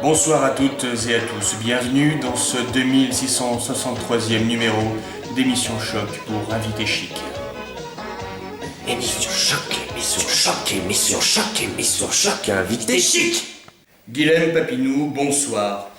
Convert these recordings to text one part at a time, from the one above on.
Bonsoir à toutes et à tous, bienvenue dans ce 2663e numéro d'émission Choc pour Invité Chic. Émission Choc, émission Choc, émission Choc, émission Choc, Invité Chic. Guilhem Papinou, bonsoir.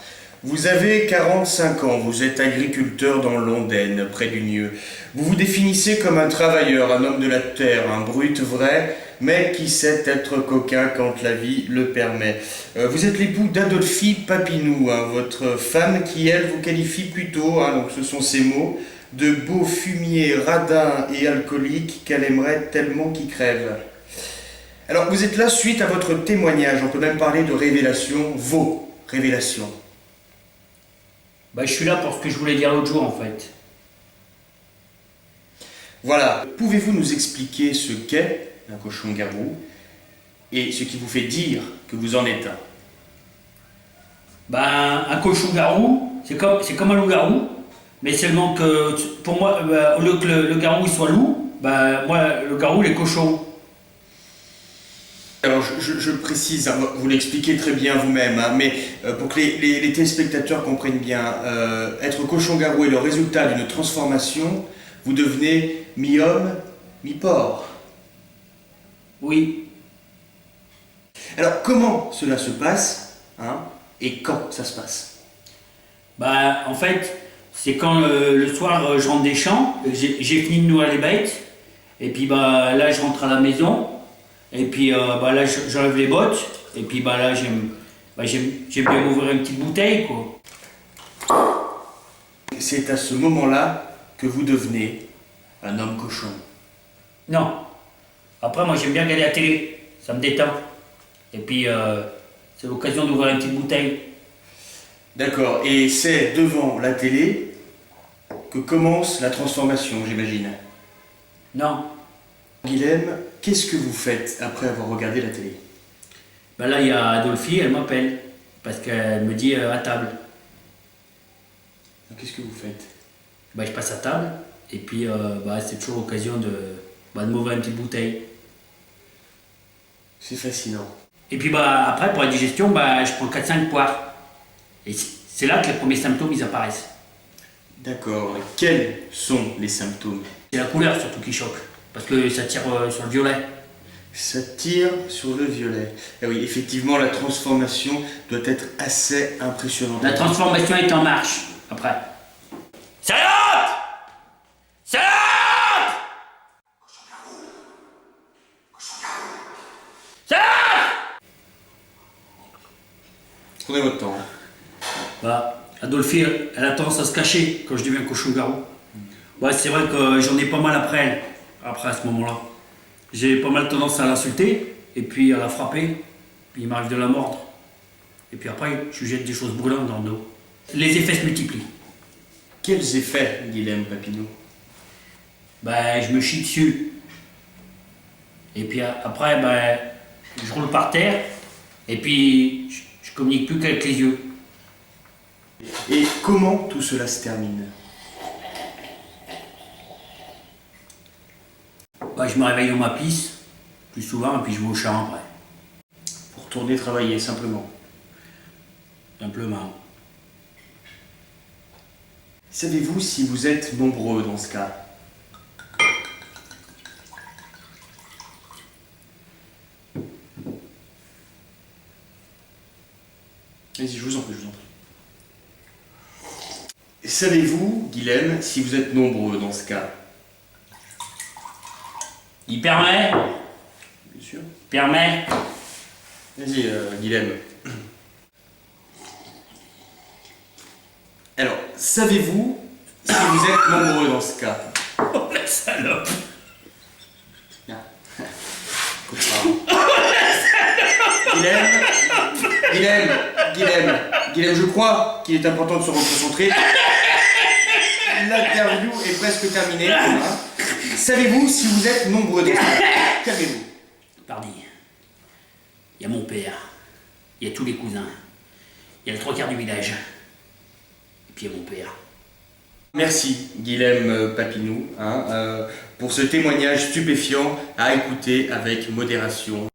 Vous avez 45 ans, vous êtes agriculteur dans l'Ondaine, près du Nieu. Vous vous définissez comme un travailleur, un homme de la terre, un brut vrai, mais qui sait être coquin quand la vie le permet. Vous êtes l'époux d'Adolphie Papinou, votre femme qui, elle, vous qualifie plutôt, donc ce sont ses mots, de beau fumier, radin et alcoolique qu'elle aimerait tellement qu'il crève. Alors, vous êtes là suite à votre témoignage, on peut même parler de révélations, vos révélations. Je suis là pour ce que je voulais dire l'autre jour, en fait. Voilà, pouvez-vous nous expliquer ce qu'est un cochon-garou et ce qui vous fait dire que vous en êtes un? Un cochon-garou, c'est comme un loup-garou, mais seulement que, pour moi, au lieu que le garou il soit loup, moi, le garou, il est cochon. Alors, je précise, vous l'expliquez très bien vous-même, mais pour que les téléspectateurs comprennent bien, être cochon-garou est le résultat d'une transformation, vous devenez mi-homme, mi-porc. Oui. Alors, comment cela se passe, et quand ça se passe? En fait, c'est quand le soir, je rentre des champs, j'ai fini de nourrir les bêtes, et puis là, je rentre à la maison, et puis là, j'enlève les bottes, et puis là, j'aime bien m'ouvrir une petite bouteille, quoi. C'est à ce moment-là que vous devenez un homme cochon. Non. Après, moi, j'aime bien regarder la télé, ça me détend. Et puis, c'est l'occasion d'ouvrir une petite bouteille. D'accord, et c'est devant la télé que commence la transformation, j'imagine. Non. Guilhem, qu'est-ce que vous faites après avoir regardé la télé? Là, il y a Adolphie, elle m'appelle, parce qu'elle me dit à table. Qu'est-ce que vous faites? Je passe à table, et puis c'est toujours l'occasion de m'ouvrir une petite bouteille. C'est fascinant. Et puis après, pour la digestion, je prends 4-5 poires. Et c'est là que les premiers symptômes, ils apparaissent. D'accord, quels sont les symptômes? C'est la couleur surtout qui choque, parce que ça tire sur le violet. Ça tire sur le violet. Ah oui, effectivement, la transformation doit être assez impressionnante. La transformation est en marche, après. Salope! Salope! Salope! Prenez votre temps. Adolphie, elle a tendance à se cacher quand je deviens cochon-garou. C'est vrai que j'en ai pas mal après elle, après à ce moment-là. J'ai pas mal tendance à l'insulter, et puis à la frapper, puis il m'arrive de la mordre. Et puis après, je lui jette des choses brûlantes dans le dos. Les effets se multiplient. Quels effets, Guilhem Papinou? Je me chie dessus. Et puis après, je roule par terre, et puis je communique plus qu'avec les yeux. Et comment tout cela se termine? Je me réveille dans ma pisse, plus souvent, et puis je vais au champ après. Pour retourner travailler, simplement. Simplement. Savez-vous si vous êtes nombreux dans ce cas? Vas-y, je vous en prie, Savez-vous, Guilhem, si vous êtes nombreux dans ce cas? Il permet? Bien sûr. Permet? Vas-y, Guilhem. Alors, savez-vous si vous êtes nombreux dans ce cas? Oh la salope! Bien. Guilhem, je crois qu'il est important de se reconcentrer. L'interview est presque terminée. Savez-vous si vous êtes nombreux dans ce cas? Calmez-vous. Pardi. Il y a mon père. Il y a tous les cousins. Il y a le 3/4 du village. Et puis il y a mon père. Merci Guilhem Papinou pour ce témoignage stupéfiant à écouter avec modération.